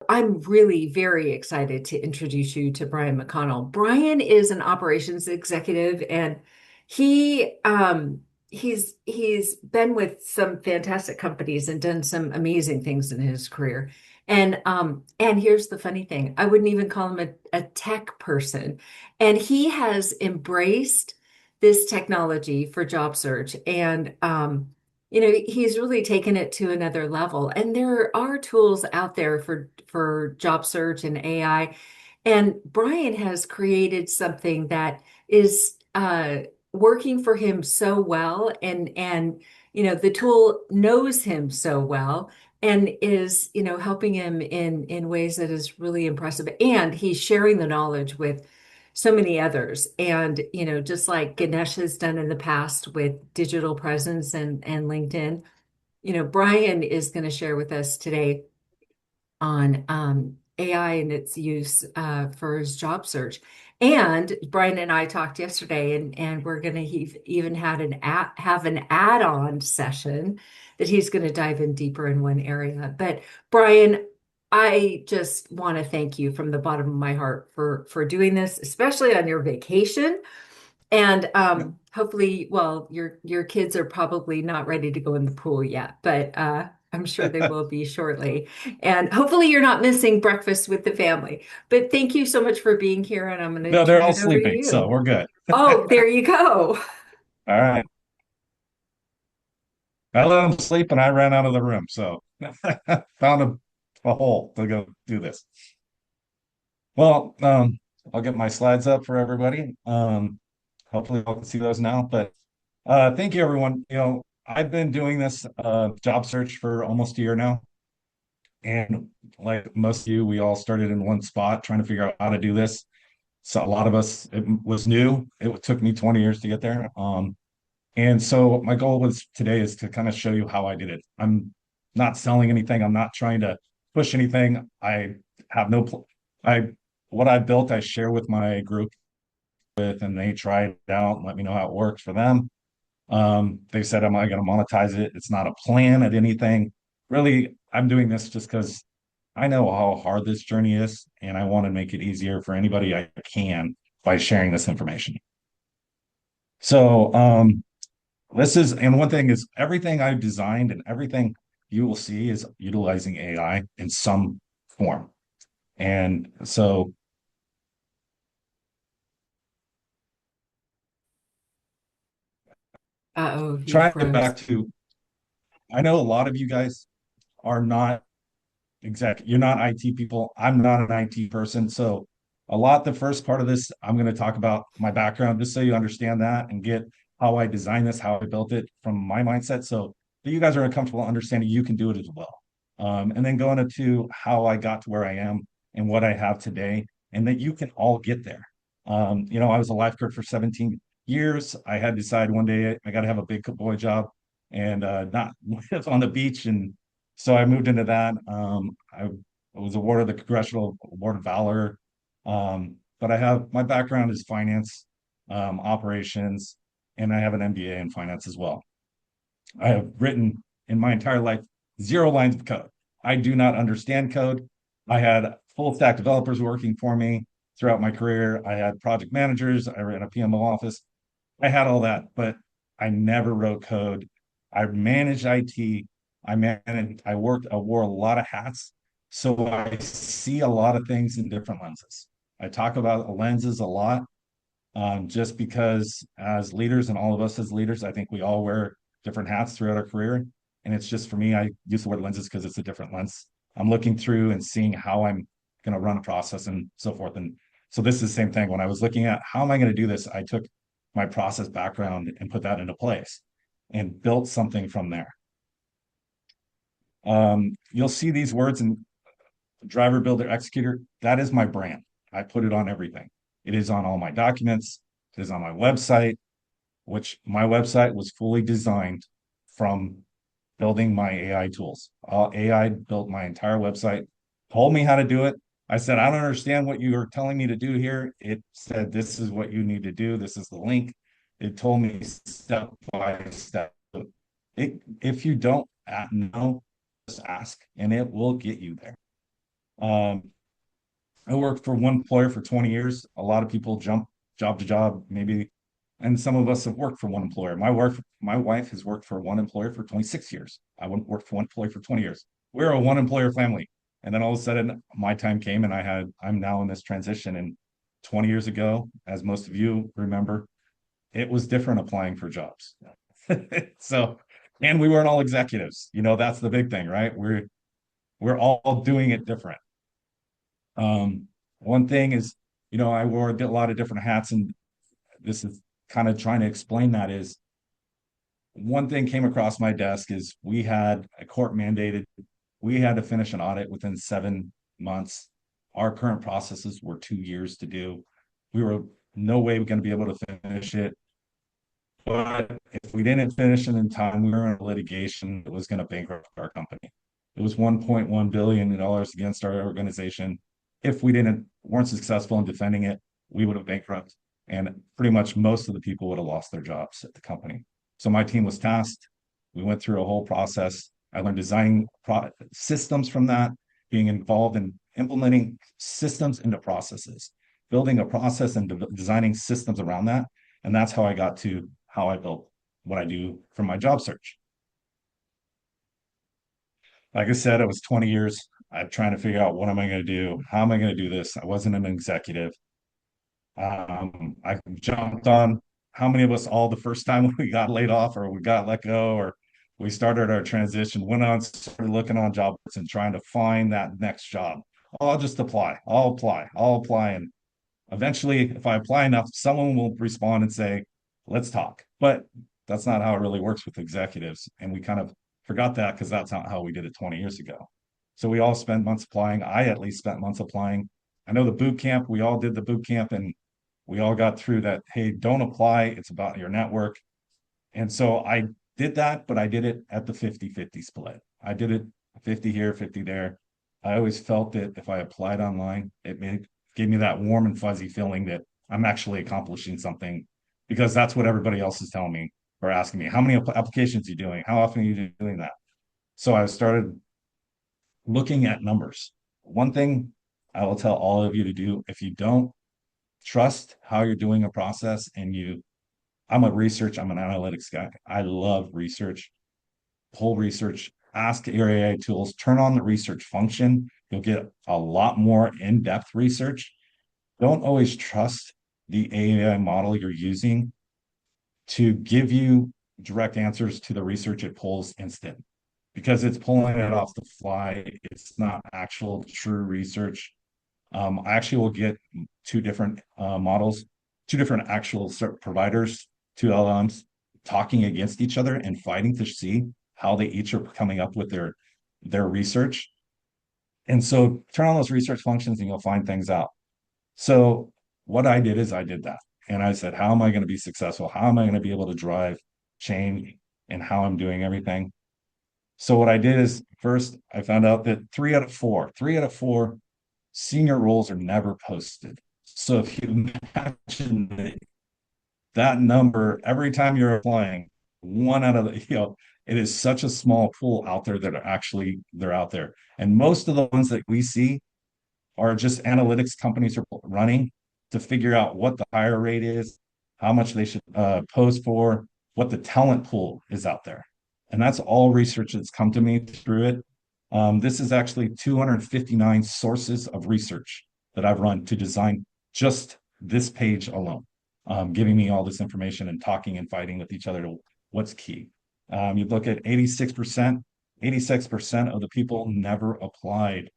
I'm really very excited to introduce you to Brian McConnell. Brian is an operations executive, and he's been with some fantastic companies and done some amazing things in his career. And here's the funny thing, I wouldn't even call him a tech person. And he has embraced this technology for job search. And he's really taken it to another level. And there are tools out there for job search and AI. And Brian has created something that is working for him so well, and the tool knows him so well and is helping him in ways that is really impressive. And he's sharing the knowledge with so many others. And, just like Ganesh has done in the past with digital presence and LinkedIn, Brian is going to share with us today on AI and its use for his job search. And Brian and I talked yesterday, and we're going to even have an add-on session that he's going to dive in deeper in one area. But Brian, I just want to thank you from the bottom of my heart for doing this, especially on your vacation. And hopefully, well, your kids are probably not ready to go in the pool yet, but I'm sure they will be shortly. And hopefully, you're not missing breakfast with the family. But thank you so much for being here, and I'm going to No, they're turn all it over to sleeping, so you. we're good. Oh, there you go. All right. I let them sleep and I ran out of the room. So found a hole to go do this. Well, I'll get my slides up for everybody. Hopefully y'all can see those now. But thank you, everyone. I've been doing this job search for almost a year now. And like most of you, we all started in one spot trying to figure out how to do this. So a lot of us, it was new. It took me 20 years to get there. And so my goal was today is to kind of show you how I did it. I'm not selling anything. I'm not trying to push anything. I have no, I, what I built, I share with my group with, and they try it out and let me know how it works for them. They said, am I going to monetize it? It's not a plan at anything. Really, I'm doing this just because I know how hard this journey is, and I want to make it easier for anybody I can by sharing this information. So, and one thing is everything I've designed and everything you will see is utilizing AI in some form. And so Uh-oh, you trying to get back froze. to, I know a lot of you guys are not you're not IT people. I'm not an IT person. So the first part of this, I'm going to talk about my background just so you understand that and get how I designed this, how I built it from my mindset. So that you guys are comfortable understanding you can do it as well. And then going into how I got to where I am and what I have today, and that you can all get there. I was a lifeguard for 17 years. I had decided one day I got to have a big boy job and not live on the beach. And so I moved into that. I was awarded the Congressional Award of Valor. But I have my background is finance, operations, and I have an MBA in finance as well. I have written in my entire life 0 lines of code. I do not understand code. I had full stack developers working for me throughout my career. I had project managers. I ran a PMO office. I had all that, but I never wrote code. I managed IT. I wore a lot of hats. So I see a lot of things in different lenses. I talk about lenses a lot, just because as leaders and all of us as leaders, I think we all wear different hats throughout our career. And it's just for me, I use the word lenses because it's a different lens. I'm looking through and seeing how I'm going to run a process and so forth. And so this is the same thing. When I was looking at how am I going to do this, I took my process background and put that into place and built something from there. You'll see these words in driver, builder, executor. That is my brand. I put it on everything. It is on all my documents. It is on my website, which my website was fully designed from building my AI tools. AI built my entire website, told me how to do it. I said, I don't understand what you are telling me to do here. It said, this is what you need to do. This is the link. It told me step by step. If you don't know, just ask and it will get you there. Um, I worked for one employer for 20 years. A lot of people jump job to job, maybe, and some of us have worked for one employer. My wife has worked for one employer for 26 years. I wouldn't work for one employer for 20 years. We're a one employer family. And then all of a sudden my time came and I'm now in this transition. And 20 years ago, as most of you remember, it was different applying for jobs. So, and we weren't all executives. That's the big thing, right? We're all doing it different. One thing is, I wore a lot of different hats, and this is kind of trying to explain that is one thing came across my desk is we had a court mandated, we had to finish an audit within 7 months. Our current processes were 2 years to do. We were no way going to be able to finish it. But if we didn't finish it in time, we were in litigation that was going to bankrupt our company. It was $1.1 billion against our organization. If we weren't successful in defending it, we would have bankrupt. And pretty much most of the people would have lost their jobs at the company. So my team was tasked. We went through a whole process. I learned designing systems from that, being involved in implementing systems into processes, building a process and designing systems around that. And that's how I got to how I built what I do for my job search. Like I said, it was 20 years. I'm trying to figure out what am I going to do? How am I going to do this? I wasn't an executive. I jumped on how many of us all the first time we got laid off or we got let go or we started our transition, went on, started looking on job boards and trying to find that next job. Oh, I'll just apply. I'll apply. I'll apply. And eventually, if I apply enough, someone will respond and say, let's talk. But that's not how it really works with executives. And we kind of forgot that because that's not how we did it 20 years ago. So we all spent months applying. I at least spent months applying. I know the boot camp, we all did the boot camp and we all got through that. Hey, don't apply. It's about your network. And so I did that, but I did it at the 50-50 split. I did it 50 here, 50 there. I always felt that if I applied online, gave me that warm and fuzzy feeling that I'm actually accomplishing something because that's what everybody else is telling me or asking me. How many applications are you doing? How often are you doing that? So I started looking at numbers. One thing I will tell all of you to do if you don't trust how you're doing a process I'm an analytics guy. I love research, pull research, ask your AI tools, turn on the research function. You'll get a lot more in-depth research. Don't always trust the AI model you're using to give you direct answers to the research it pulls instant because it's pulling it off the fly. It's not actual true research. I actually will get two different models, two different actual providers, two LLMs talking against each other and fighting to see how they each are coming up with their research. And so turn on those research functions and you'll find things out. So what I did is I did that. And I said, how am I going to be successful? How am I going to be able to drive change in how I'm doing everything? So what I did is first I found out that three out of four senior roles are never posted. So if you imagine that number every time you're applying, one out of it is such a small pool out there that they're out there. And most of the ones that we see are just analytics companies are running to figure out what the hire rate is, how much they should post for, what the talent pool is out there. And that's all research that's come to me through it. This is actually 259 sources of research that I've run to design just this page alone, giving me all this information and talking and fighting with each other to what's key. You look at 86%, 86% of the people never applied.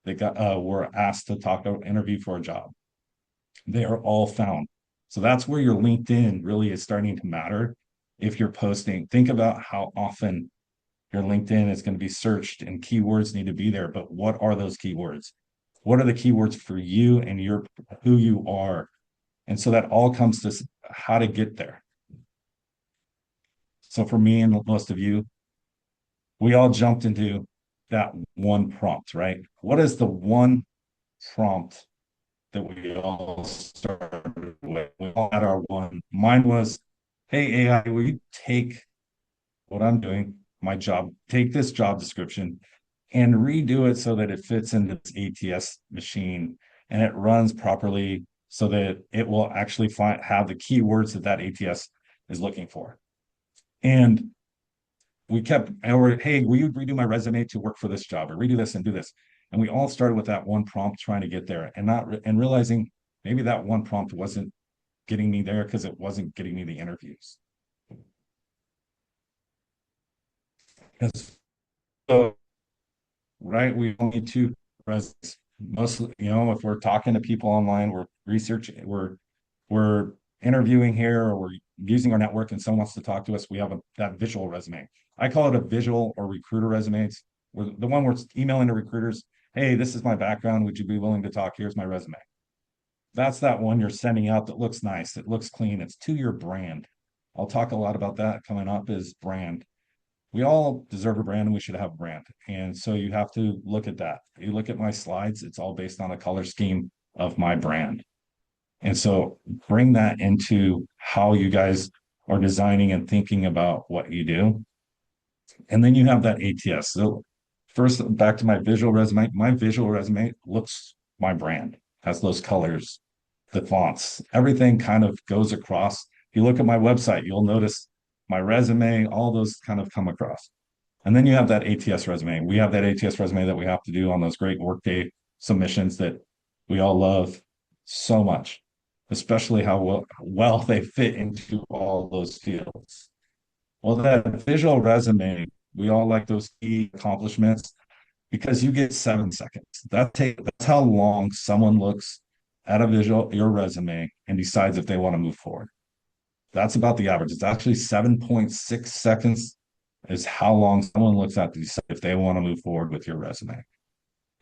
They were asked to talk or interview for a job. They are all found. So that's where your LinkedIn really is starting to matter. If you're posting, think about how often your LinkedIn is going to be searched and keywords need to be there. But what are those keywords? What are the keywords for you and who you are? And so that all comes to how to get there. So for me and most of you, we all jumped into that one prompt, right? What is the one prompt that we all started with? We all had our one. Mine was, hey, AI, will you take what I'm doing, my job, take this job description and redo it so that it fits into this ATS machine and it runs properly so that it will actually have the keywords that that ATS is looking for. And we kept, or hey, will you redo my resume to work for this job or redo this and do this? And we all started with that one prompt trying to get there and not and realizing maybe that one prompt wasn't getting me there because it wasn't getting me the interviews. Because so right, we only two resumes. Mostly, if we're talking to people online, we're researching, we're interviewing here, or we're using our network, and someone wants to talk to us. We have that visual resume. I call it a visual or recruiter resume. It's the one we're emailing to recruiters. Hey, this is my background. Would you be willing to talk? Here's my resume. That's that one you're sending out that looks nice. It looks clean. It's to your brand. I'll talk a lot about that coming up is brand. We all deserve a brand and we should have a brand. And so you have to look at that. You look at my slides, it's all based on a color scheme of my brand. And so bring that into how you guys are designing and thinking about what you do. And then you have that ATS. So first, back to my visual resume. My visual resume looks my brand, has those colors, the fonts, everything kind of goes across. If you look at my website, you'll notice my resume, all those kind of come across. And then you have that ATS resume. We have that ATS resume that we have to do on those great Workday submissions that we all love so much, especially how well they fit into all those fields. Well, that visual resume, we all like those key accomplishments because you get 7 seconds. That's how long someone looks at your resume and decides if they want to move forward. That's about the average. It's actually 7.6 seconds is how long someone looks at to decide if they want to move forward with your resume.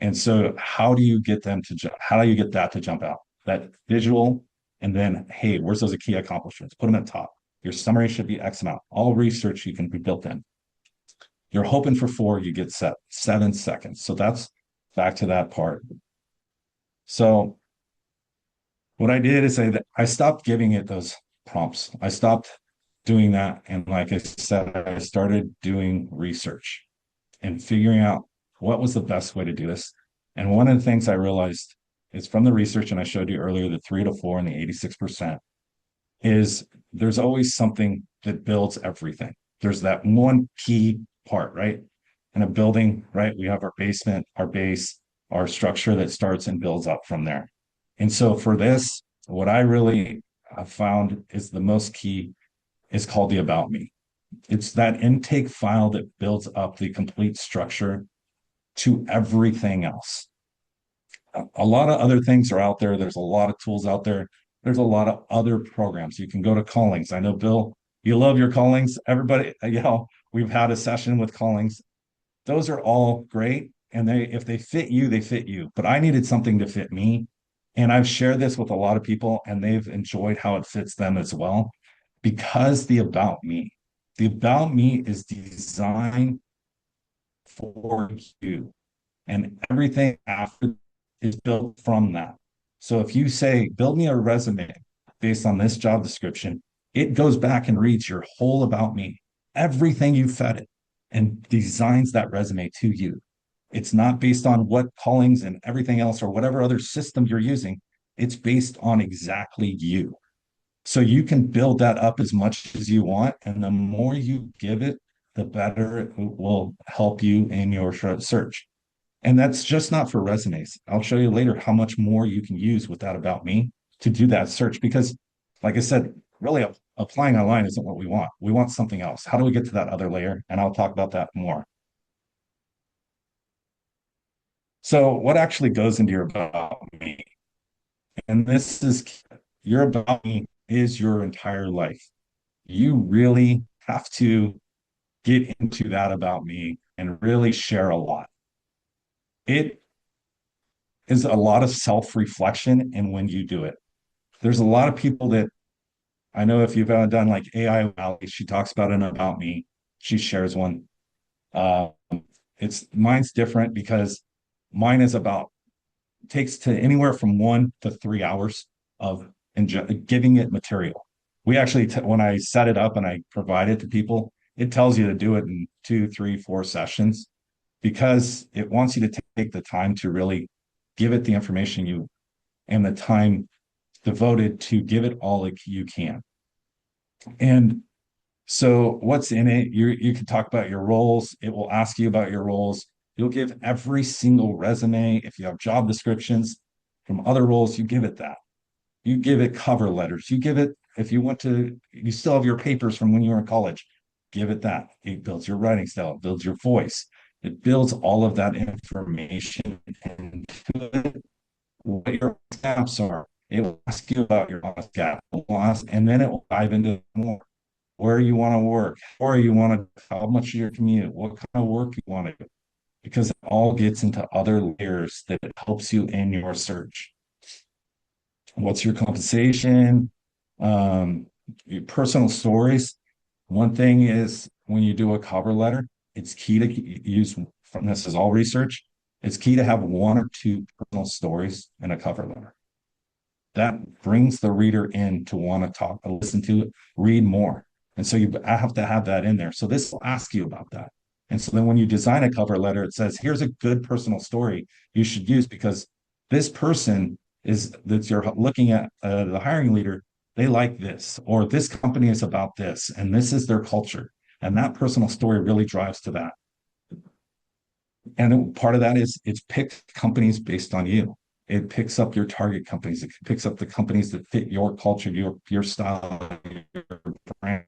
And so how do you get how do you get that to jump out? That visual, and then, hey, where's those key accomplishments? Put them at top. Your summary should be X amount. All research you can be built in. You're hoping for 4, you get 7 seconds. So that's back to that part. So what I did is I stopped giving it those prompts. I stopped doing that. And like I said, I started doing research and figuring out what was the best way to do this. And one of the things I realized is from the research, and I showed you earlier, the 3 to 4 and the 86%, is there's always something that builds everything. There's that one key part, right? In a building, right? We have our basement, our base, our structure that starts and builds up from there. And so for this, what I really found is the most key is called the About Me. It's that intake file that builds up the complete structure to everything else. A lot of other things are out there. There's a lot of tools out there. There's a lot of other programs. You can go to Callings. I know, Bill, you love your Callings. Everybody, we've had a session with Callings. Those are all great. And if they fit you, they fit you. But I needed something to fit me. And I've shared this with a lot of people, and they've enjoyed how it fits them as well. Because the About Me is designed for you. And everything after is built from that. So if you say, build me a resume based on this job description, it goes back and reads your whole About Me, everything you fed it, and designs that resume to you. It's not based on what Callings and everything else or whatever other system you're using. It's based on exactly you. So you can build that up as much as you want. And the more you give it, the better it will help you in your search. And that's just not for resumes. I'll show you later how much more you can use with that About Me to do that search. Because, like I said, really applying online isn't what we want. We want something else. How do we get to that other layer? And I'll talk about that more. So, what actually goes into your About Me? And this is your About Me is your entire life. You really have to get into that About Me and really share a lot. It is a lot of self-reflection and when you do it. There's a lot of people that I know if you've done like AI Valley, she talks about an About Me. She shares one. Uh, it's mine's different because mine is about takes to anywhere from 1 to 3 hours of giving it material. We actually, when I set it up and I provide it to people, it tells you to do it in 2, 3, 4 sessions. because it wants you to take the time to really give it the information you and the time devoted to give it all that you can. And so what's in it? You can talk about your roles. It will ask you about your roles. You'll give every single resume. If you have job descriptions from other roles, you give it that. You give it cover letters. You give it, if you went to, you still have your papers from when you were in college, give it that. It builds your writing style, it builds your voice. It builds all of that information into it, what your gaps are. It will ask you about your honest gap, and then it will dive into more where you want to work, or you want to, how much of your commute, what kind of work you want to do, because it all gets into other layers that it helps you in your search. What's your compensation? Your personal stories. One thing is when you do a cover letter, it's key to use, from this is all research, it's key to have one or two personal stories in a cover letter. That brings the reader in to want to talk, listen to it, read more. And so you have to have that in there. So this will ask you about that. And so then when you design a cover letter, it says, here's a good personal story you should use because this person is that you're looking at, the hiring leader, they like this, or this company is about this, and this is their culture. And that personal story really drives to that. And part of that is it's picked companies based on you. It picks up your target companies. It picks up the companies that fit your culture, your style, your brand,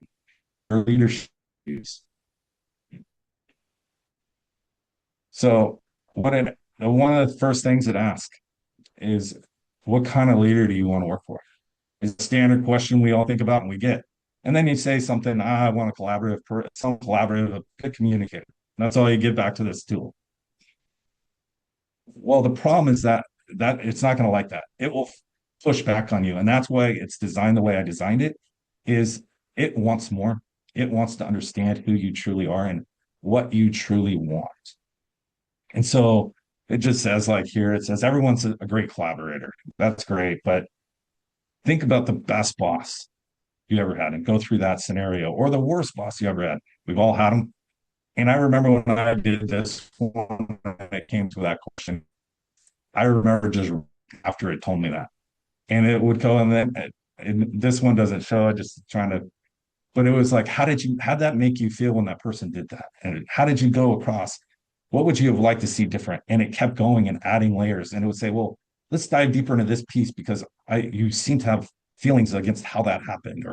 your leadership views. So one of the first things it asks is, what kind of leader do you want to work for? It's a standard question we all think about and we get. And then you say something, I want a some collaborative, a good communicator. And that's all you give back to this tool. Well, the problem is that it's not going to like that. It will push back on you, and that's why it's designed the way I designed it. Is it wants more? It wants to understand who you truly are and what you truly want. And so it just says like here, it says everyone's a great collaborator. That's great, but think about the best boss you ever had and go through that scenario, or the worst boss you ever had. We've all had them. And I remember when I did this one, it came to that question. I remember just after it told me that, and it would go, and then and this one doesn't show it, just trying to, but it was like, how'd that make you feel when that person did that? And how did you go across? What would you have liked to see different? And it kept going and adding layers. And it would say, well, let's dive deeper into this piece because you seem to have feelings against how that happened,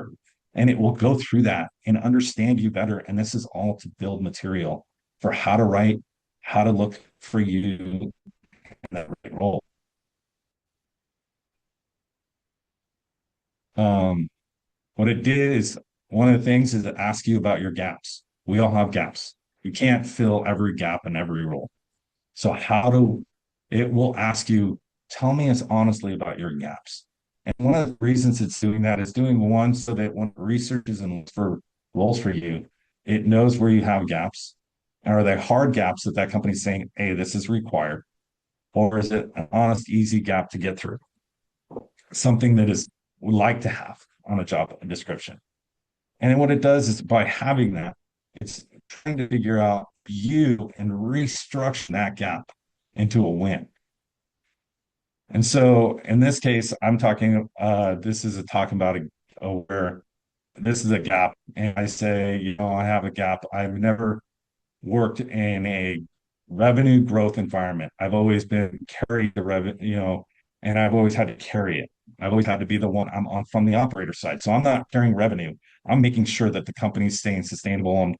and it will go through that and understand you better. And this is all to build material for how to write, how to look for you in that right role. Um, what it did is one of the things is to ask you about your gaps. We all have gaps. You can't fill every gap in every role. So it will ask you, tell me as honestly about your gaps. And one of the reasons it's doing that is doing one so that when it researches and looks for roles for you, it knows where you have gaps. And are they hard gaps that company's saying, hey, this is required? Or is it an honest, easy gap to get through? Something that is would like to have on a job description. And what it does is by having that, it's trying to figure out you and restructure that gap into a win. And so in this case, I'm talking, this is talking about where this is a gap. And I say, I have a gap. I've never worked in a revenue growth environment. I've always been carried the revenue, and I've always had to carry it. I've always had to be the one I'm on from the operator side. So I'm not carrying revenue. I'm making sure that the company's staying sustainable and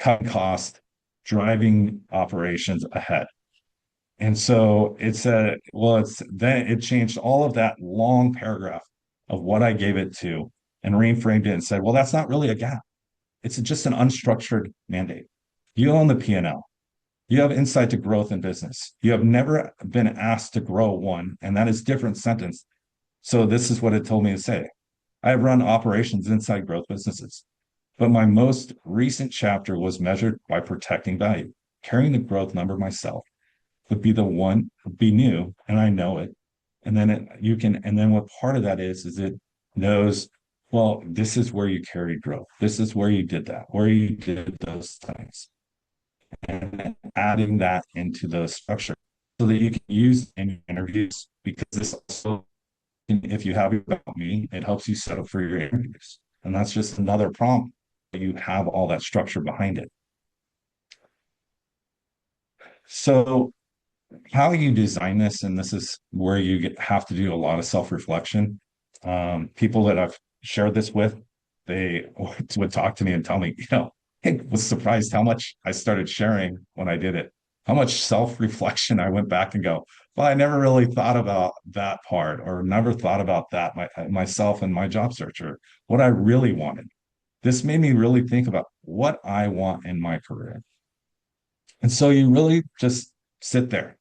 cutting costs, driving operations ahead. And so it changed all of that long paragraph of what I gave it to and reframed it and said, well, that's not really a gap. It's just an unstructured mandate. You own the P&L. You have insight to growth in business. You have never been asked to grow one, and that is different sentence. So this is what it told me to say. I have run operations inside growth businesses, but my most recent chapter was measured by protecting value. Carrying the growth number myself would be the one, be new, and I know it. And then and then what part of that is it knows, well, this is where you carried growth. This is where you did that, where you did those things. And adding that into the structure so that you can use in interviews because this also, if you have it about me, it helps you set up for your interviews. And that's just another prompt that you have all that structure behind it. So how you design this, and this is where you have to do a lot of self-reflection. People that I've shared this with, they would talk to me and tell me, I was surprised how much I started sharing when I did it, how much self-reflection I went back and go, well, I never really thought about that part or never thought about that myself and my job search or what I really wanted. This made me really think about what I want in my career. And so you really just sit there.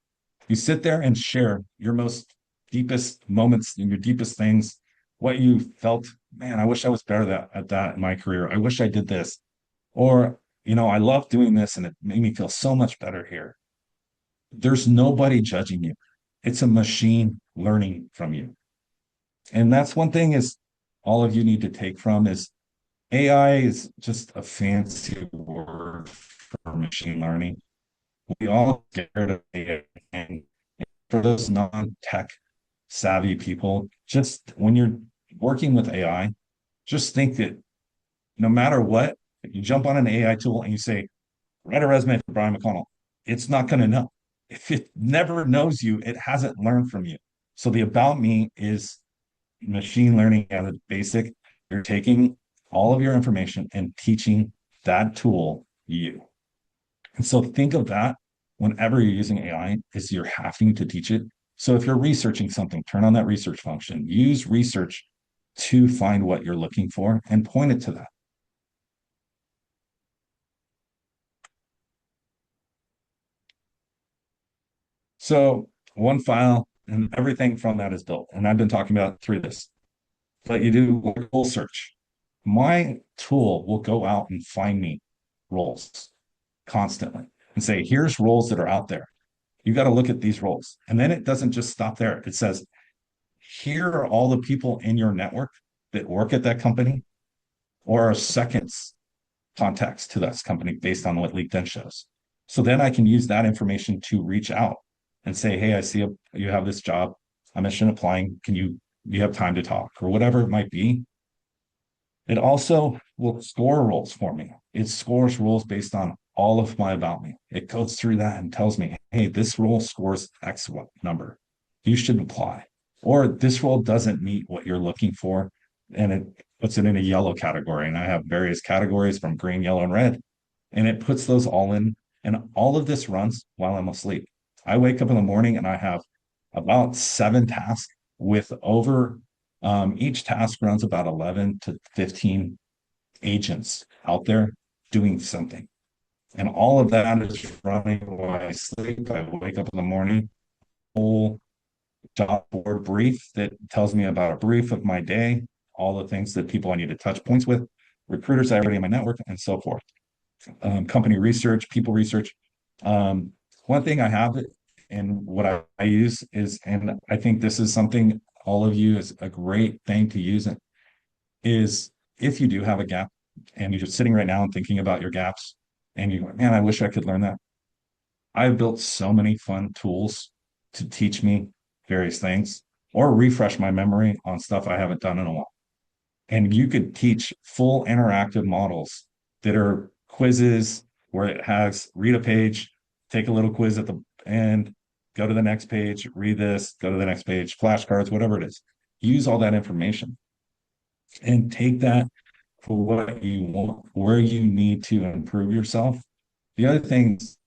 You sit there and share your most deepest moments and your deepest things, what you felt, man, I wish I was better at that in my career. I wish I did this. Or, I love doing this and it made me feel so much better here. There's nobody judging you. It's a machine learning from you. And that's one thing is all of you need to take from is AI is just a fancy word for machine learning. We all scared of AI. And for those non-tech savvy people, just when you're working with AI, just think that no matter what, if you jump on an AI tool and you say, write a resume for Brian McConnell, it's not going to know. If it never knows you, it hasn't learned from you. So the about me is machine learning at its basic. You're taking all of your information and teaching that tool you. And so think of that whenever you're using AI is you're having to teach it. So if you're researching something, turn on that research function. Use research to find what you're looking for and point it to that. So one file and everything from that is built. And I've been talking about through this, but you do a role search. My tool will go out and find me roles constantly and say, here's roles that are out there. You got to look at these roles. And then it doesn't just stop there. It says, here are all the people in your network that work at that company or are seconds contacts to that company based on what LinkedIn shows. So then I can use that information to reach out and say, hey, I see you have this job. I'm interested in applying. You have time to talk or whatever it might be? It also will score roles for me. It scores roles based on all of my about me. It goes through that and tells me, hey, this role scores X number. You should apply. Or this role doesn't meet what you're looking for. And it puts it in a yellow category. And I have various categories from green, yellow, and red. And it puts those all in. And all of this runs while I'm asleep. I wake up in the morning and I have about 7 tasks with over each task runs about 11 to 15 agents out there doing something. And all of that is running while I sleep. I wake up in the morning, whole job board brief that tells me about a brief of my day, all the things that people I need to touch points with, recruiters I already in my network, and so forth. Company research, people research. One thing I have and what I use is, and I think this is something all of you is a great thing to use it, is if you do have a gap and you're just sitting right now and thinking about your gaps and you go, man, I wish I could learn that. I've built so many fun tools to teach me various things or refresh my memory on stuff I haven't done in a while. And you could teach full interactive models that are quizzes where it has read a page, take a little quiz at the end, go to the next page, read this, go to the next page, flashcards, whatever it is. Use all that information and take that for what you want, where you need to improve yourself. The other things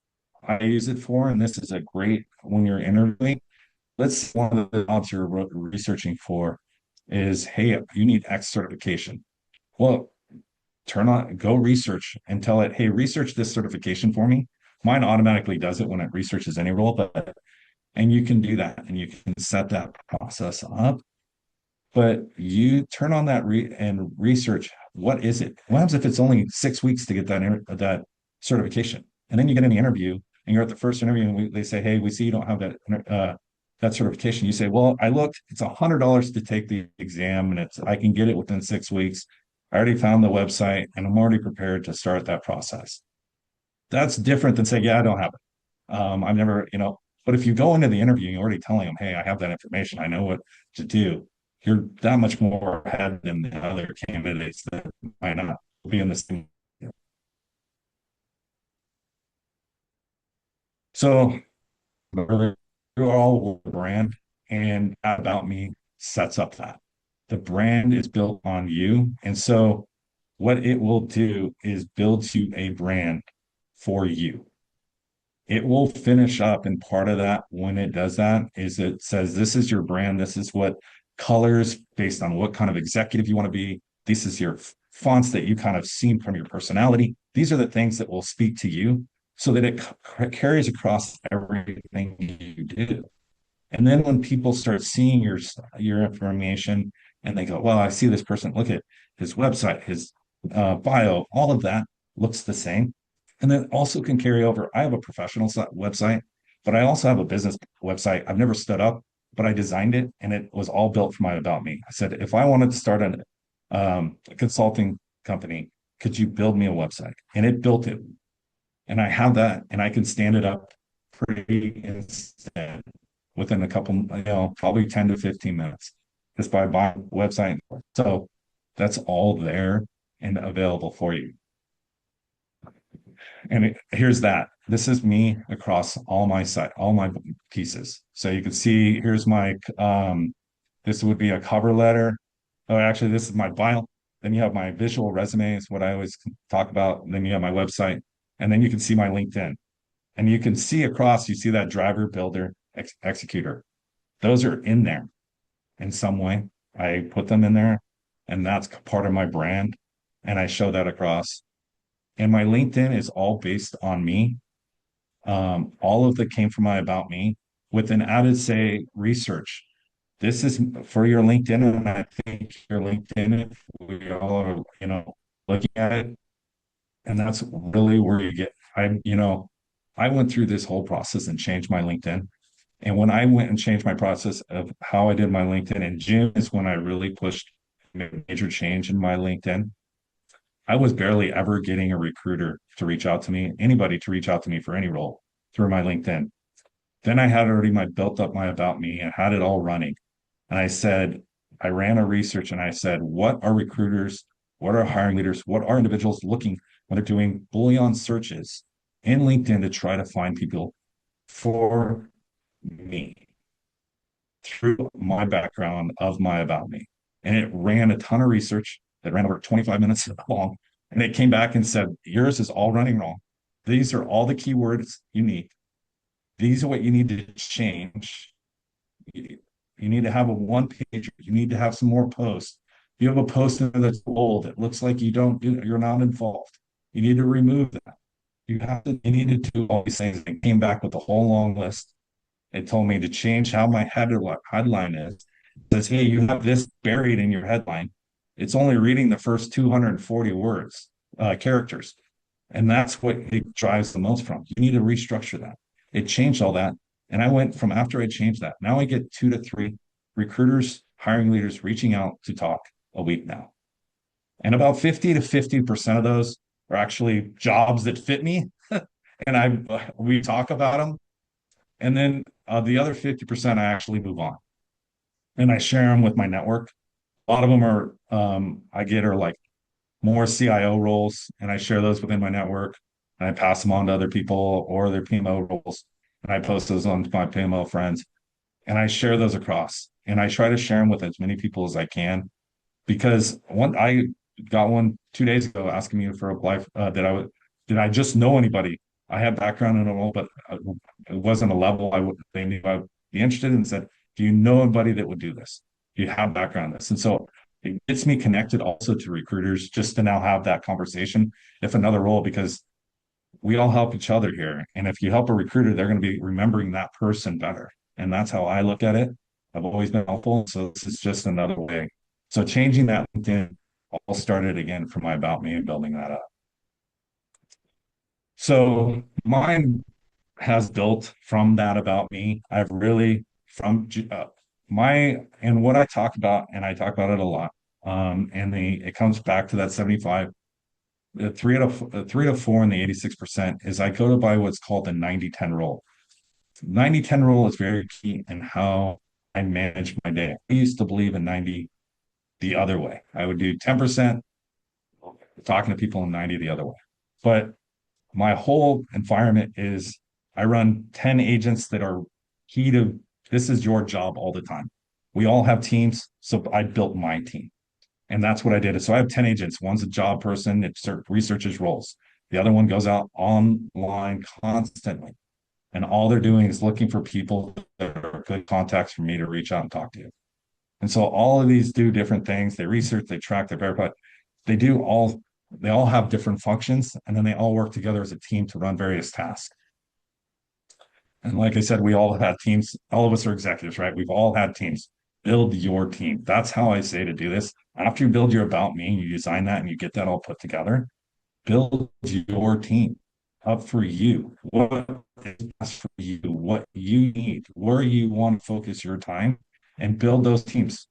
I use it for, and this is a great when you're interviewing, let's one of the jobs you're researching for is, hey, you need X certification. Well, go research and tell it, hey, research this certification for me. Mine automatically does it when it researches any role, and you can do that and you can set that process up. But you turn on that and research what is it? What happens if it's only 6 weeks to get that certification? And then you get in the interview and you're at the first interview and they say, hey, we see you don't have that certification. You say, well, I looked, it's $100 to take the exam and I can get it within 6 weeks. I already found the website and I'm already prepared to start that process. That's different than saying, yeah, I don't have it. I've never, but if you go into the interview, you're already telling them, hey, I have that information. I know what to do. You're that much more ahead than the other candidates that might not be in the same. So they're all brand, and About Me sets up that. The brand is built on you. And so what it will do is build you a brand for you. It will finish up, and part of that when it does that is it says this is your brand, this is what colors based on what kind of executive you want to be, this is your fonts that you kind of seen from your personality, these are the things that will speak to you so that it carries across everything you do. And then when people start seeing your information and they go, well, I see this person, look at his website, his bio, all of that looks the same. And then also can carry over. I have a professional website, but I also have a business website. I've never stood up, but I designed it and it was all built for my About Me. I said, if I wanted to start a consulting company, could you build me a website? And it built it. And I have that and I can stand it up pretty instant within a couple, probably 10 to 15 minutes just by buying a website. So that's all there and available for you. And here's that. This is me across all my site, all my pieces. So you can see here's my this would be a cover letter. Oh, actually, this is my bio. Then you have my visual resume, is what I always talk about. Then you have my website, and then you can see my LinkedIn. And you can see across, you see that driver, builder, executor. Those are in there in some way. I put them in there, and that's part of my brand. And I show that across. And my LinkedIn is all based on me. All of that came from my About Me with an added say research. This is for your LinkedIn, and I think your LinkedIn, if we all are, looking at it, and that's really where you get. I went through this whole process and changed my LinkedIn. And when I went and changed my process of how I did my LinkedIn in June is when I really pushed major change in my LinkedIn. I was barely ever getting a recruiter to reach out to me, anybody to reach out to me for any role through my LinkedIn. Then I had already built up my About Me and had it all running. And I ran a research and I said, what are recruiters, what are hiring leaders, what are individuals looking when they're doing Boolean searches in LinkedIn to try to find people for me through my background of my About Me. And it ran a ton of research that ran over 25 minutes long. And it came back and said, yours is all running wrong. These are all the keywords you need. These are what you need to change. You need to have a one page. You need to have some more posts. You have a post that's old. It looks like you're not involved. You need to remove that. You need to do all these things. And came back with a whole long list. It told me to change how my headline is. It says, hey, you have this buried in your headline. It's only reading the first 240 words, characters. And that's what it drives the most from. You need to restructure that. It changed all that. And I went from after I changed that, now I get 2 to 3 recruiters, hiring leaders reaching out to talk a week now. And about 50 to 50% of those are actually jobs that fit me. And we talk about them. And then the other 50%, I actually move on and I share them with my network. A lot of them I get are like more CIO roles, and I share those within my network and I pass them on to other people or their PMO roles. And I post those on my PMO friends and I share those across. And I try to share them with as many people as I can because I got one 2 days ago asking me for a life did I just know anybody? I had background in a role, but it wasn't a level they knew I'd be interested in. And said, do you know anybody that would do this? Do you have background in this? And so it gets me connected also to recruiters just to now have that conversation if another role, because we all help each other here. And if you help a recruiter, they're going to be remembering that person better. And that's how I look at it. I've always been helpful. So this is just another way. So changing that LinkedIn all started again from my About Me and building that up. So mine has built from that About Me. I've really from and what I talk about, and I talk about it a lot. It comes back to that 75. three out of four in the 86% is I go to by what's called the 90-10 rule. 90-10 rule is very key in how I manage my day. I used to believe in 90 the other way. I would do 10% talking to people and 90 the other way. But my whole environment is I run 10 agents that are key to this is your job all the time. We all have teams. So I built my team. And that's what I did. So I have 10 agents. One's a job person that researches roles. The other one goes out online constantly. And all they're doing is looking for people that are good contacts for me to reach out and talk to. And so all of these do different things. They research, they track, they verify. They do all, they all have different functions, and then they all work together as a team to run various tasks. And like I said, we all have had teams. All of us are executives, right? We've all had teams. Build your team. That's how I say to do this. After you build your about me and you design that and you get that all put together, build your team up for you. What is best for you? What you need, where you want to focus your time, and build those teams.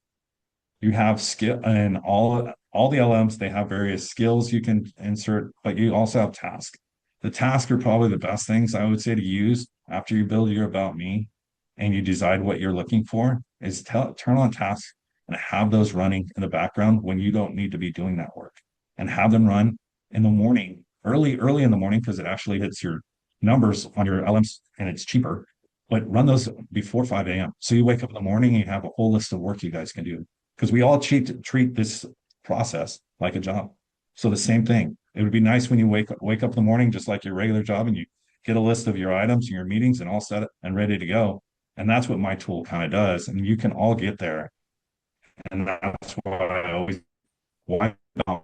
You have skill and all the LMs, they have various skills you can insert, but you also have tasks. The tasks are probably the best things I would say to use after you build your about me and you decide what you're looking for is turn on tasks and have those running in the background when you don't need to be doing that work and have them run in the morning, early in the morning, because it actually hits your numbers on your LMs and it's cheaper. But run those before 5 a.m. So you wake up in the morning and you have a whole list of work you guys can do because we all treat this process like a job. So the same thing. It would be nice when you wake up in the morning just like your regular job and you get a list of your items and your meetings and all set and ready to go. And that's what my tool kind of does. And you can all get there. And that's why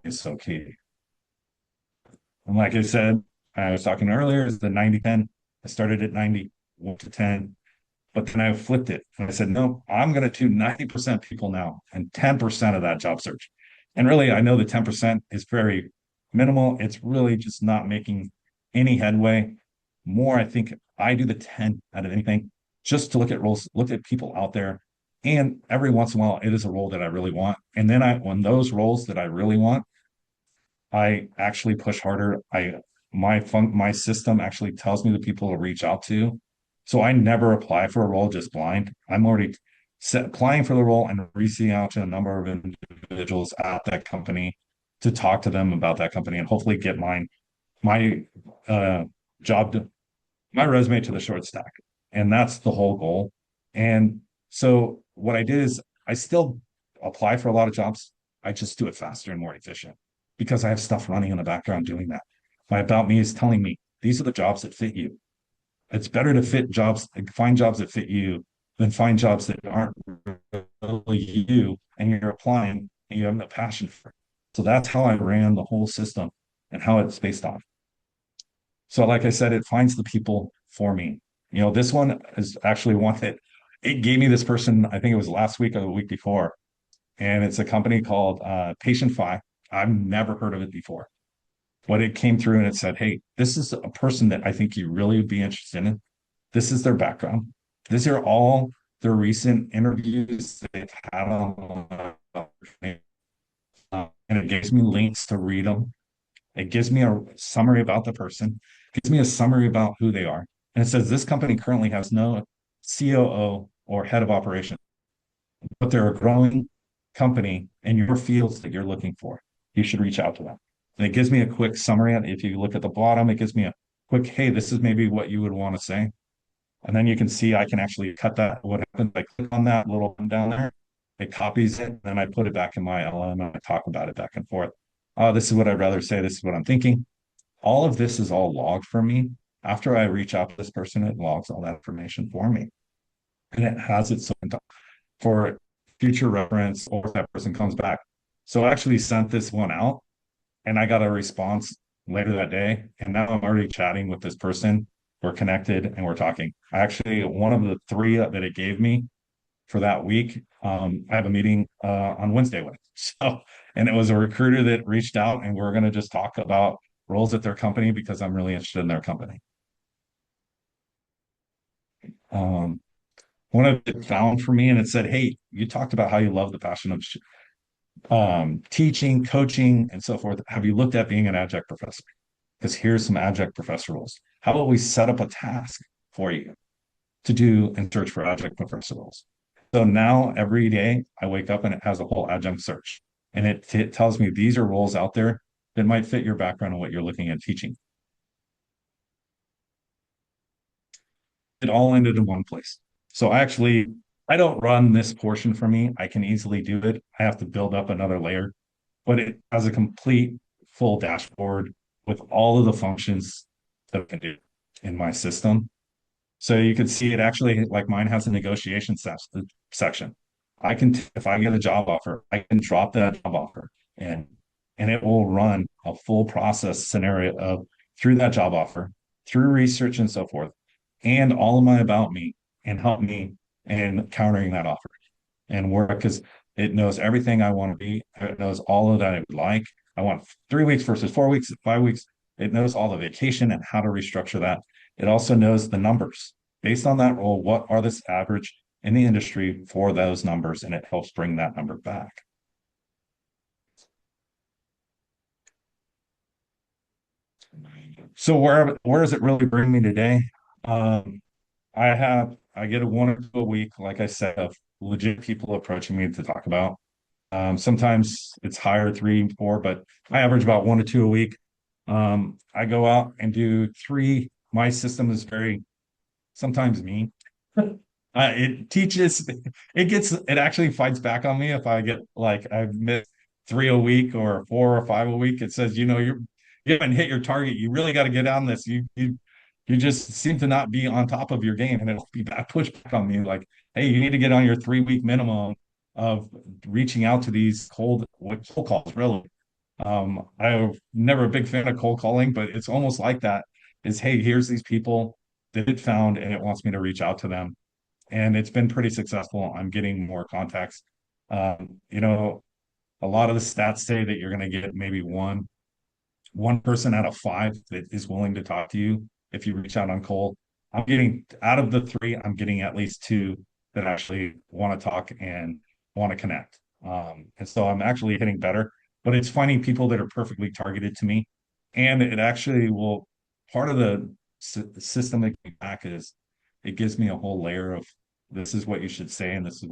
is so key. And like I said, I was talking earlier, is the 90-10. I started at 90, went to 10, but then I flipped it and I said, no, I'm going to do 90% people now and 10% of that job search. And really, I know the 10% is very minimal. It's really just not making any headway. More, I think I do the 10 out of anything just to look at roles, look at people out there. And every once in a while, it is a role that I really want. And then when those roles that I really want, I actually push harder. My system actually tells me the people to reach out to. So I never apply for a role just blind. I'm already applying for the role and reaching out to a number of individuals at that company to talk to them about that company and hopefully get my uh job to, my resume to the short stack. And that's the whole goal. And so what I did is I still apply for a lot of jobs. I just do it faster and more efficient because I have stuff running in the background doing that. My about me is telling me these are the jobs that fit you. It's better to find jobs that fit you than find jobs that aren't really you and you're applying and you have no passion for it. So that's how I ran the whole system and how it's based off. So, like I said, it finds the people for me. This one is actually one that it gave me this person, I think it was last week or the week before, and it's a company called Patient Fi. I've never heard of it before. But it came through and it said, hey, this is a person that I think you really would be interested in. This is their background. These are all their recent interviews they've had on, and it gives me links to read them. It gives me a summary about the person, gives me a summary about who they are. And it says this company currently has no COO or head of operations, but they're a growing company in your fields that you're looking for. You should reach out to them. And it gives me a quick summary. If you look at the bottom, it gives me a quick, hey, this is maybe what you would want to say. And then you can see I can actually cut that. What happens? I click on that little button down there, it copies it, and then I put it back in my LM and I talk about it back and forth. This is what I'd rather say. This is what I'm thinking. All of this is all logged for me. After I reach out to this person, it logs all that information for me. And it has it so for future reference or if that person comes back. So I actually sent this one out and I got a response later that day. And now I'm already chatting with this person. We're connected and we're talking. Actually, one of the three that it gave me for that week, I have a meeting on Wednesday with. So, and it was a recruiter that reached out and we're going to just talk about roles at their company because I'm really interested in their company. One of it found for me and it said, hey, you talked about how you love the passion of teaching, coaching, and so forth, have you looked at being an adjunct professor? Because here's some adjunct professor roles. How about we set up a task for you to do and search for adjunct professor roles? So now every day I wake up and it has a whole adjunct search. And it tells me these are roles out there that might fit your background and what you're looking at teaching. It all ended in one place. So I don't run this portion for me. I can easily do it. I have to build up another layer, but it has a complete full dashboard with all of the functions that it can do in my system. So you can see it actually, like mine has a negotiation section. If I get a job offer, I can drop that job offer and it will run a full process scenario of through that job offer, through research and so forth, and all of my about me and help me in countering that offer and work because it knows everything I want to be. It knows all of that I would like. I want 3 weeks versus 4 weeks, 5 weeks. It knows all the vacation and how to restructure that. It also knows the numbers based on that role. What are this average in the industry for those numbers? And it helps bring that number back. So where does it really bring me today? Um, I get a one or two a week, like I said, of legit people approaching me to talk about. Sometimes it's higher, three, four, but I average about one to two a week. I go out and do three. My system is very sometimes mean. It teaches, it actually fights back on me if I get like I've missed three a week or four or five a week. It says, you haven't hit your target. You really got to get on this. You just seem to not be on top of your game, and it'll be back push back on me like, hey, you need to get on your 3 week minimum of reaching out to these cold calls, really. I'm never a big fan of cold calling, but it's almost like that is, hey, here's these people that it found and it wants me to reach out to them. And it's been pretty successful. I'm getting more contacts. You know, a lot of the stats say that you're going to get maybe one person out of five that is willing to talk to you if you reach out on cold. I'm getting out of the three, I'm getting at least two that actually want to talk and want to connect. And so I'm actually hitting better, but it's finding people that are perfectly targeted to me. And it actually will, part of the system that came back is it gives me a whole layer of this is what you should say and this is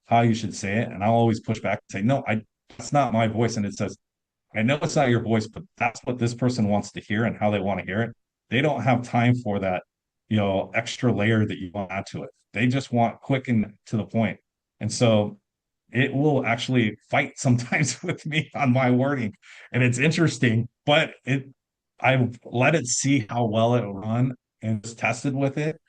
how you should say it. And I'll always push back and say, no, that's not my voice. And it says, I know it's not your voice, but that's what this person wants to hear and how they want to hear it. They don't have time for that, extra layer that you want to add to it. They just want quick and to the point. And so it will actually fight sometimes with me on my wording. And it's interesting, but I let it see how well it'll run and just tested with it.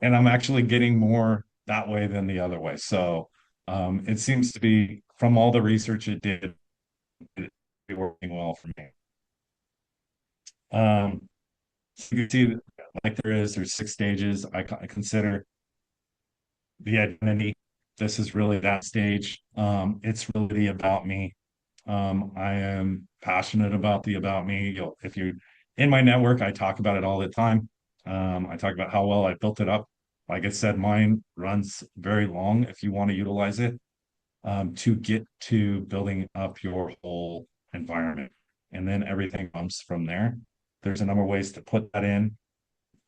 And I'm actually getting more that way than the other way. So it seems to be from all the research it did, it be working well for me. So you can see, like there's 6 stages. I consider the identity. This is really that stage. It's really about me. I am passionate about the about me. If you in my network, I talk about it all the time. I talk about how well I built it up. Like I said, mine runs very long if you want to utilize it to get to building up your whole environment. And then everything comes from there. There's a number of ways to put that in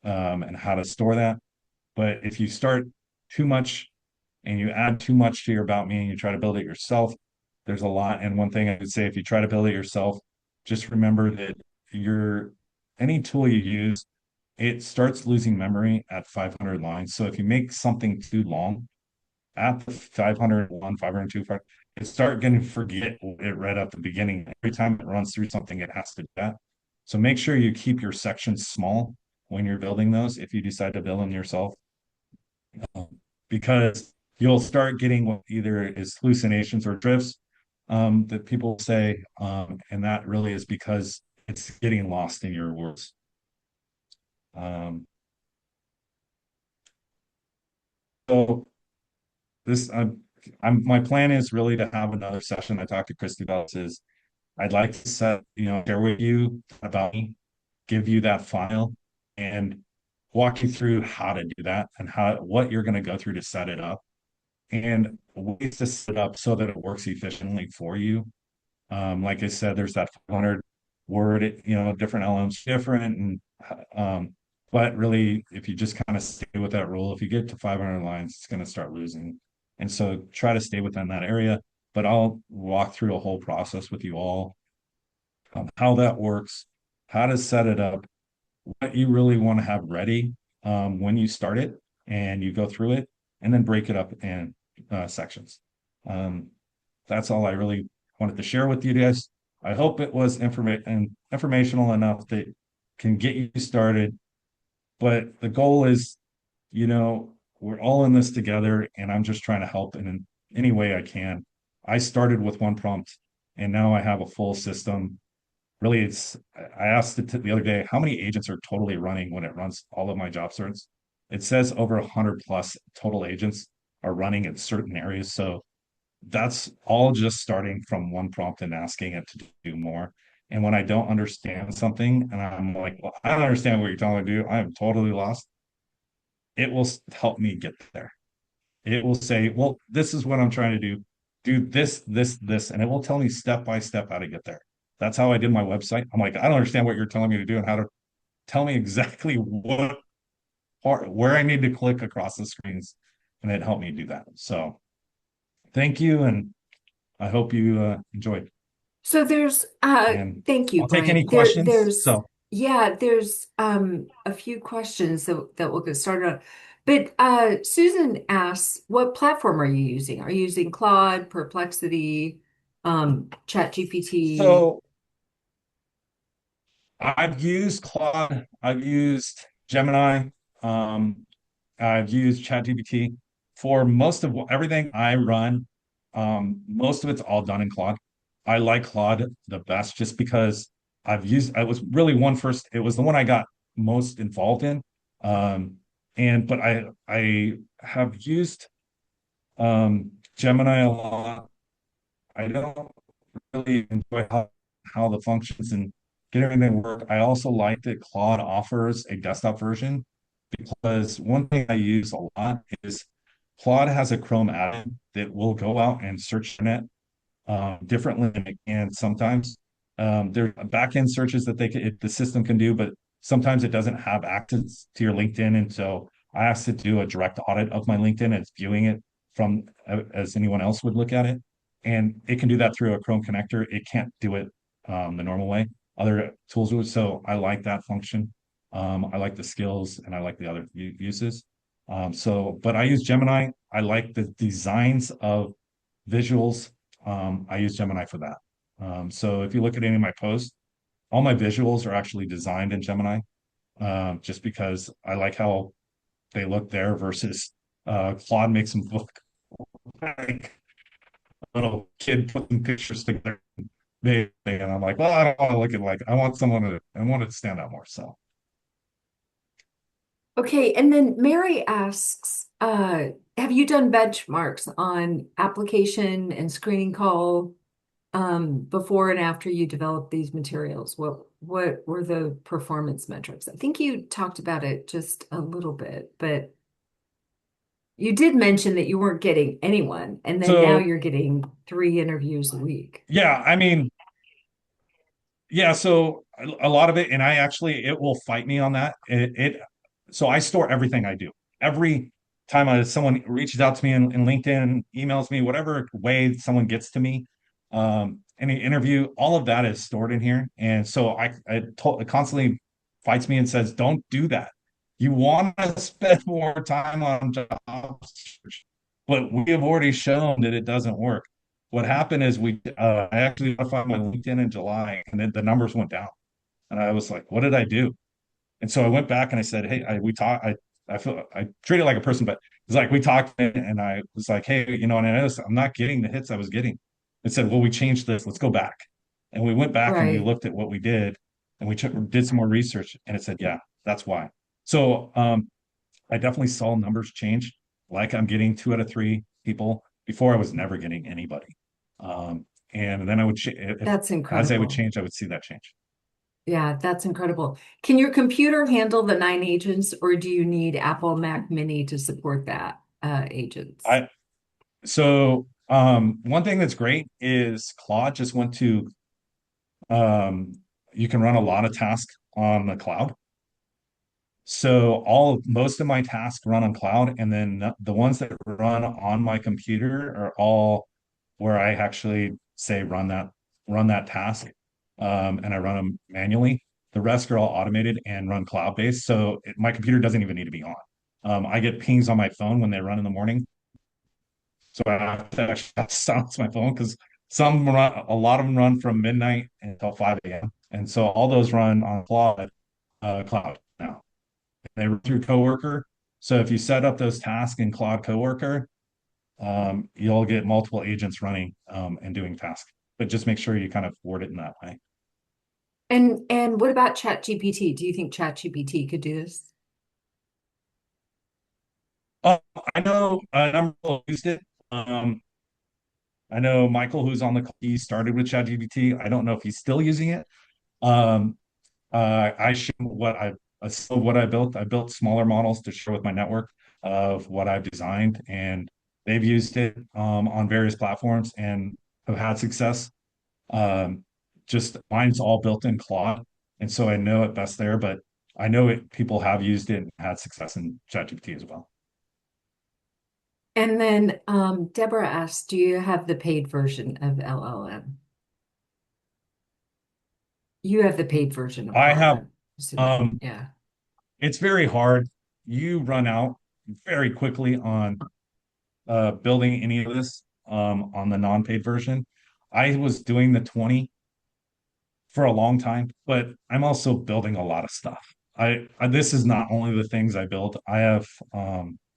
and how to store that. But if you start too much and you add too much to your about me and you try to build it yourself, there's a lot. And one thing I would say, if you try to build it yourself, just remember that your any tool you use, it starts losing memory at 500 lines. So if you make something too long, at the 501, 502, it start getting forget what it read at the beginning. Every time it runs through something, it has to do that. So make sure you keep your sections small when you're building those if you decide to build them yourself, um, because you'll start getting what either is hallucinations or drifts that people say, and that really is because it's getting lost in your words. Um, so this, my plan is really to have another session. I talked to Christy about this. Is I'd like to share with you about me, give you that file, and walk you through how to do that and what you're going to go through to set it up. and ways to set it up so that it works efficiently for you. Like I said, there's that 500 word, different elements different. Um, but really, if you just kind of stay with that rule, if you get to 500 lines, it's going to start losing. And so try to stay within that area. But I'll walk through a whole process with you all on how that works, how to set it up, what you really want to have ready when you start it and you go through it, and then break it up in sections. Um, that's all I really wanted to share with you guys. I hope it was informational enough that can get you started. But the goal is, you know, we're all in this together, and I'm just trying to help in any way I can. I started with one prompt, and now I have a full system. Really, I asked it the other day, how many agents are totally running when it runs all of my job certs? It says over 100 plus total agents are running in certain areas. So that's all just starting from one prompt and asking it to do more. And when I don't understand something and I'm like, well, I don't understand what you're telling me to do, I am totally lost. It will help me get there. It will say, well, this is what I'm trying to do. Do this, this, this, and it will tell me step by step how to get there. That's how I did my website. I'm like, I don't understand what you're telling me to do and how to tell me exactly what part, where I need to click across the screens. And it helped me do that. So thank you. And I hope you enjoyed. So there's And thank you, I'll take any Brian. questions. There's So, yeah, there's a few questions that we'll get started on. But Susan asks, what platform are you using? Are you using Claude, Perplexity, ChatGPT? so I've used Claude, I've used Gemini, um, I've used ChatGPT for most of everything I run. Most of it's all done in Claude. I like Claude the best just because I was really it was the one I got most involved in. Um, but I have used Gemini a lot. I don't really enjoy how the functions and get everything to work. I also like that Claude offers a desktop version because one thing I use a lot is Claude has a Chrome add-in that will go out and search the net differently than it can sometimes. There are back-end searches that the system can do, but sometimes it doesn't have access to your LinkedIn. And so I asked it to do a direct audit of my LinkedIn and it's viewing it from as anyone else would look at it. And it can do that through a Chrome connector. It can't do it the normal way. Other tools would. So I like that function. I like the skills and I like the other uses. But I use Gemini. I like the designs of visuals. I use Gemini for that. So if you look at any of my posts, all my visuals are actually designed in Gemini, just because I like how they look there versus Claude makes them look like a little kid putting pictures together. And I'm like, well, I don't want to look at like I want it to stand out more. So Okay, and then Mary asks, have you done benchmarks on application and screening call before and after you developed these materials? What were the performance metrics? I think you talked about it just a little bit, but you did mention that you weren't getting anyone, and then now so you're getting 3 interviews a week. yeah, I mean, yeah, so a lot of it, and it will fight me on that. So I store everything I do. Every time someone reaches out to me in LinkedIn, emails me, whatever way someone gets to me, any interview, all of that is stored in here. And so it constantly fights me and says, don't do that. You want to spend more time on job search, but we have already shown that it doesn't work. What happened is I actually modified my LinkedIn in July and then the numbers went down. And I was like, what did I do? And so I went back and I said, hey, we talked. I feel I treat it like a person, but it's like we talked and I was like, hey, and I noticed I'm not getting the hits I was getting. It said, well, we changed this. Let's go back. And we went back and we Right. looked at what we did and did some more research and it said, yeah, that's why. So I definitely saw numbers change. Like I'm getting 2 out of 3 people. Before I was never getting anybody. And then I would if That's as I would incredible. change, I would see that change. Yeah, that's incredible. Can your computer handle the 9 agents, or do you need Apple Mac Mini to support that agents? I So one thing that's great is Claude just went to um, you can run a lot of tasks on the cloud. So most of my tasks run on cloud, and then the ones that run on my computer are all where I actually say run that task, and I run them manually. The rest are all automated and run cloud based. So my computer doesn't even need to be on. I get pings on my phone when they run in the morning, so I have to actually silence my phone because a lot of them run from midnight until 5 a.m. And so all those run on cloud now. They run through Coworker. So if you set up those tasks in Cloud Coworker, you'll get multiple agents running and doing tasks. But just make sure you kind of word it in that way. And what about ChatGPT? Do you think ChatGPT could do this? Uh, I know a number of people used it. I know Michael, who's on the call, he started with ChatGPT. I don't know if he's still using it. Um, I show what I built. I built smaller models to share with my network of what I've designed, and they've used it on various platforms and have had success. Um, just mine's all built in Claude, and so I know it best there. But I know it. People have used it and had success in ChatGPT as well. And then Deborah asked, do you have the paid version of LLM? You have the paid version of I Claude, have. I'm assuming. Um, Yeah. it's very hard. You run out very quickly on building any of this on the non-paid version. I was doing the 20 for a long time, but I'm also building a lot of stuff. This is not only the things I build. I have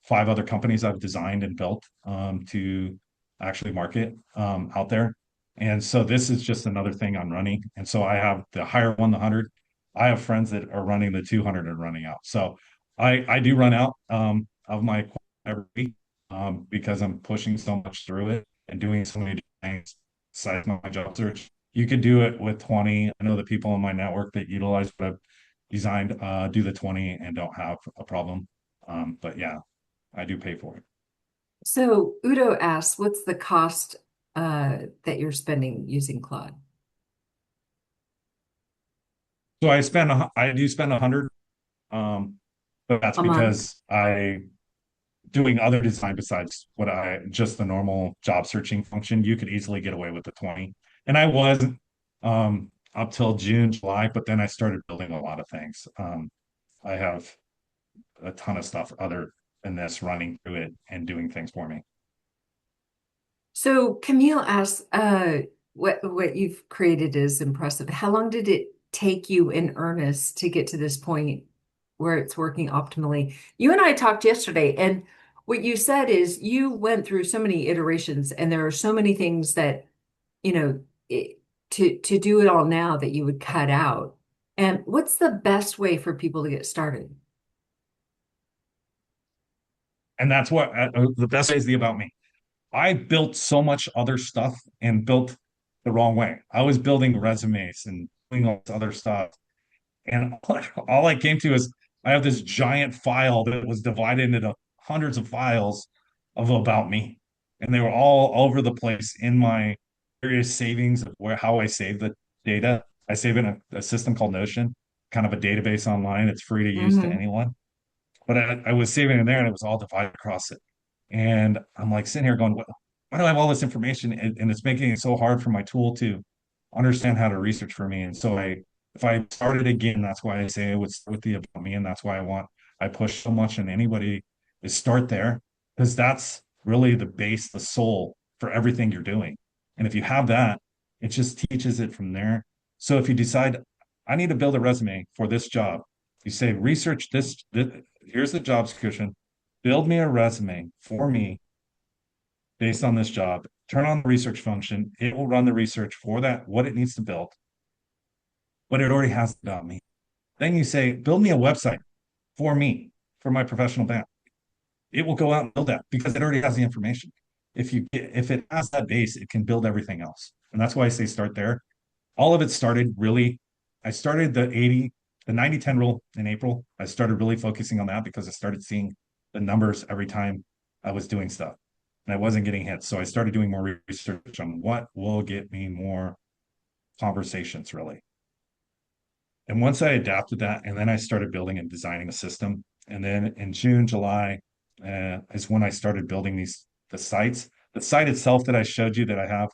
five other companies I've designed and built to actually market out there. And so this is just another thing I'm running. And so I have the higher one, the 100. I have friends that are running the 200 and running out. So I do run out of my every week because I'm pushing so much through it and doing so many things besides my job search. You could do it with 20. I know the people in my network that utilize what I've designed do the 20 and don't have a problem. But yeah, I do pay for it. So Udo asks, what's the cost that you're spending using Claude? So I do spend 100, but that's A month? because I doing other design besides just the normal job searching function. You could easily get away with the 20. And I was up till June, July, but then I started building a lot of things. I have a ton of stuff other than this running through it and doing things for me. So Camille asks, what you've created is impressive. How long did it take you in earnest to get to this point where it's working optimally? You and I talked yesterday, and what you said is you went through so many iterations, and there are so many things that, you know, to do it all now that you would cut out. And what's the best way for people to get started? And that's what the best way is the about me. I built so much other stuff and built the wrong way. I was building resumes and doing all this other stuff. And all I came to is I have this giant file that was divided into hundreds of files of about me. And they were all over the place in my various savings of how I save the data. I save in a system called Notion, kind of a database online. It's free to use to Hmm. anyone. But I was saving in there and it was all divided across it. And I'm like sitting here going, why do I have all this information? And it's making it so hard for my tool to understand how to research for me. And so if I started again, that's why I say it would start with the about me. And that's why I push so much on anybody is start there because that's really the base, the soul for everything you're doing. And if you have that, it just teaches it from there. So if you decide, I need to build a resume for this job, you say, research this here's the job description, build me a resume for me based on this job, turn on the research function. It will run the research for that, what it needs to build, but it already has about me. Then you say, build me a website for me, for my professional band. It will go out and build that because it already has the information. If it has that base, it can build everything else. And that's why I say start there. All of it started really, I started the 90-10 rule in April. I started really focusing on that because I started seeing the numbers every time I was doing stuff. and I wasn't getting hits. So I started doing more research on what will get me more conversations really. And once I adapted that, and then I started building and designing a system. And then in June, July, is when I started building the sites. The site itself that I showed you that I have,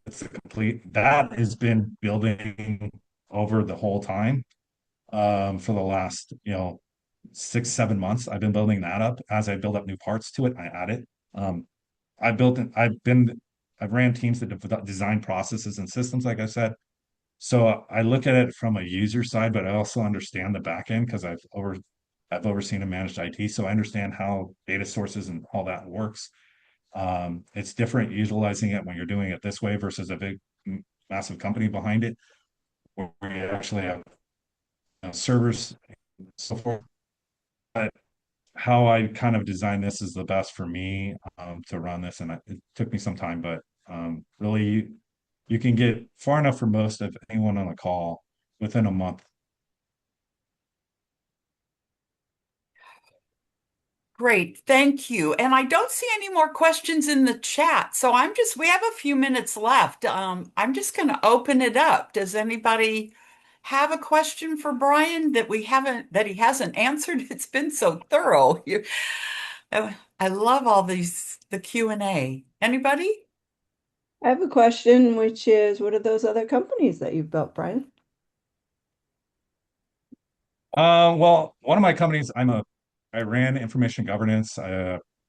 it's a complete, that has been building over the whole time. For the last, 6, 7 months, I've been building that up. As I build up new parts to it, I add it. Um, I've ran teams that design processes and systems, like I said. So I look at it from a user side, but I also understand the back end because I've overseen and managed IT. So I understand how data sources and all that works. It's different utilizing it when you're doing it this way versus a big, massive company behind it, where you actually have servers, and so forth. But how I kind of designed this is the best for me to run this, and it took me some time, but really, you can get far enough for most of anyone on the call within a month. Great, thank you. And I don't see any more questions in the chat, so we have a few minutes left. I'm just going to open it up. Does anybody have a question for Brian that he hasn't answered? It's been so thorough. I love all the Q&A. Anybody? I have a question, which is, what are those other companies that you've built, Brian? Well, one of my companies, I ran information governance,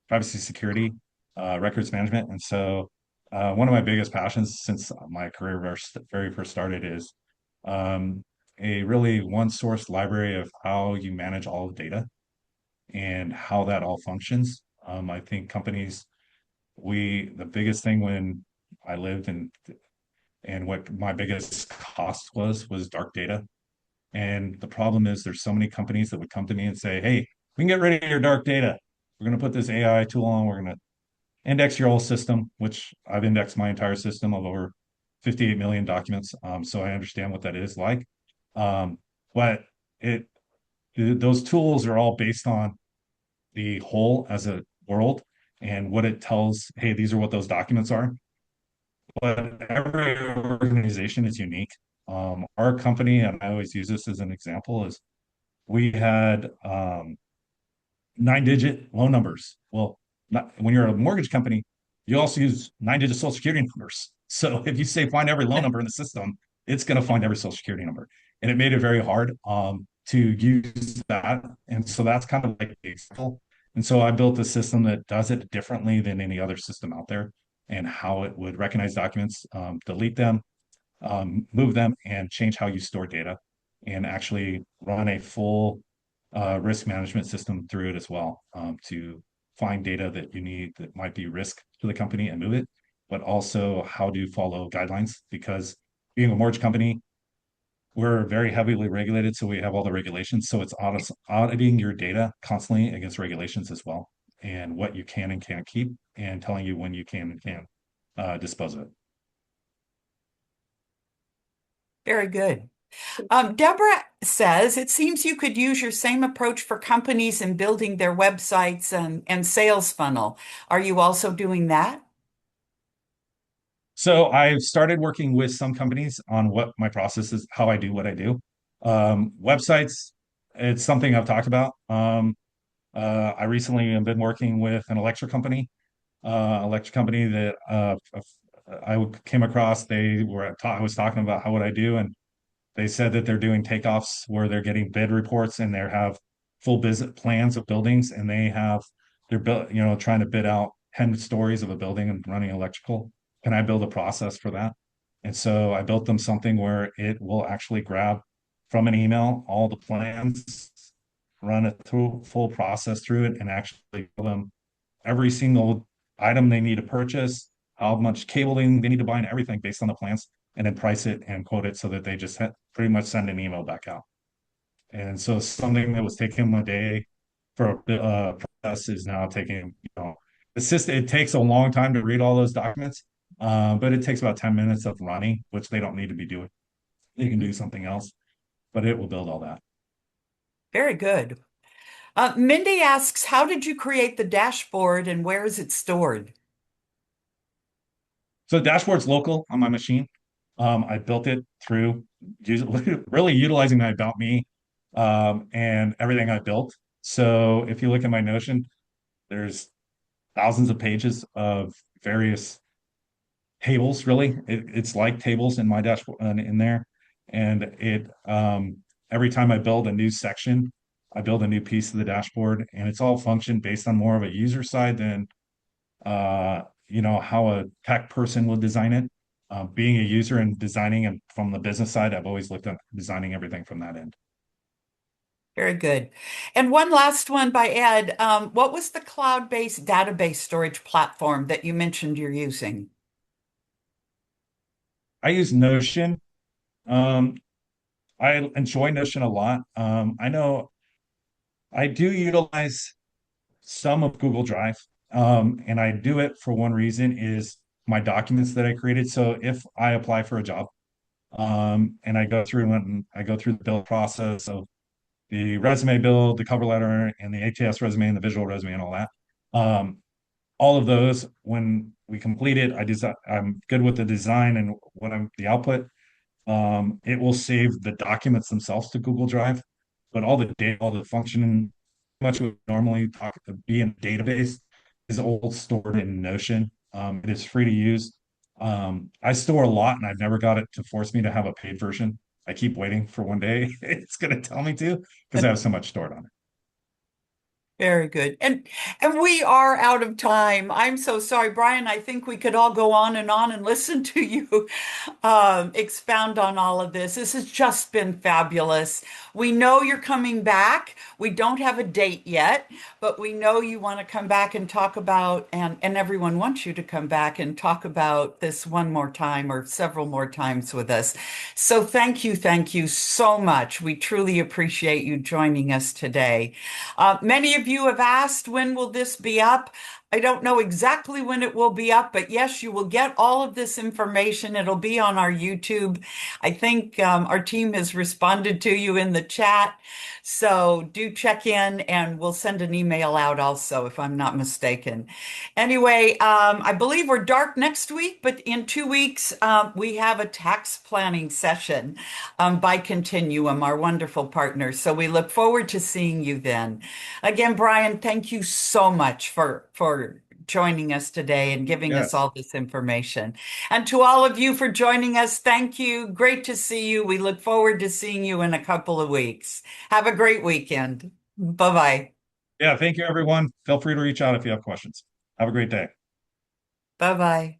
privacy security, records management, and so one of my biggest passions since my career very first started is um, a really one source library of how you manage all the data and how that all functions. I think companies, the biggest thing when I lived and what my biggest cost was dark data. And the problem is there's so many companies that would come to me and say, hey, we can get rid of your dark data. We're going to put this AI tool on. We're going to index your whole system, which I've indexed my entire system of over 58 million documents. So I understand what that is like. Um, but it those tools are all based on the whole as a world and what it tells, hey, these are what those documents are. But every organization is unique. Our company, and I always use this as an example, is we had 9-digit loan numbers. Well, when you're a mortgage company, you also use 9-digit social security numbers. So if you say find every loan number in the system, it's going to find every social security number. And it made it very hard to use that. And so that's kind of like the example. And so I built a system that does it differently than any other system out there and how it would recognize documents, delete them, move them, and change how you store data and actually run a full risk management system through it as well to find data that you need that might be risk to the company and move it, but also how to follow guidelines because being a mortgage company, we're very heavily regulated, so we have all the regulations. So it's auditing your data constantly against regulations as well, and what you can and can't keep, and telling you when you can and can't dispose of it. Very good. Deborah says, it seems you could use your same approach for companies in building their websites and sales funnel. Are you also doing that? So I've started working with some companies on what my process is, how I do what I do. Websites, it's something I've talked about. I recently have been working with an electric company that I came across. I was talking about how would I do, and they said that they're doing takeoffs where they're getting bid reports and they have full visit plans of buildings, and they're built, trying to bid out 10 stories of a building and running electrical. Can I build a process for that? And so I built them something where it will actually grab from an email all the plans, run a full process through it, and actually give them every single item they need to purchase, how much cabling they need to buy, and everything based on the plans, and then price it and quote it so that they just pretty much send an email back out. And so something that was taking a day for a process is now taking, it takes a long time to read all those documents, but it takes about 10 minutes of running, which they don't need to be doing. They can do something else, but it will build all that. Very good. Mindy asks, how did you create the dashboard and where is it stored? So the dashboard's local on my machine. I built it through really utilizing my About Me and everything I built. So if you look at my Notion, there's thousands of pages of various tables, really. It's like tables in my dashboard in there. And every time I build a new section, I build a new piece of the dashboard, and it's all function based on more of a user side than how a tech person would design it. Being a user and designing and from the business side, I've always looked at designing everything from that end. Very good. And one last one by Ed. What was the cloud-based database storage platform that you mentioned you're using? I use Notion. Um, I enjoy Notion a lot. I know I do utilize some of Google Drive, and I do it for one reason is my documents that I created. So if I apply for a job, and I go through the build process of the resume build, the cover letter, and the ATS resume and the visual resume and all that. All of those, when we complete it, I'm good with the design and the output. It will save the documents themselves to Google Drive, but all the data, all the functioning, much would normally be in a database is all stored in Notion. It is free to use. I store a lot, and I've never got it to force me to have a paid version. I keep waiting for one day it's going to tell me to because I have so much stored on it. Very good. And we are out of time. I'm so sorry, Brian. I think we could all go on and listen to you expound on all of this. This has just been fabulous. We know you're coming back. We don't have a date yet, but we know you want to come back and talk about, and everyone wants you to come back and talk about this one more time or several more times with us. So thank you so much. We truly appreciate you joining us today. Many of you have asked, when will this be up? I don't know exactly when it will be up, but yes, you will get all of this information. It'll be on our YouTube. I think our team has responded to you in the chat. So do check in, and we'll send an email out also, if I'm not mistaken. Anyway, I believe we're dark next week, but in 2 weeks, we have a tax planning session by Continuum, our wonderful partner. So we look forward to seeing you then. Again, Brian, thank you so much for joining us today and giving us Yes. all this information. And to all of you for joining us, thank you. Great to see you. We look forward to seeing you in a couple of weeks. Have a great weekend. Bye-bye. Yeah. Thank you, everyone. Feel free to reach out if you have questions. Have a great day. Bye-bye.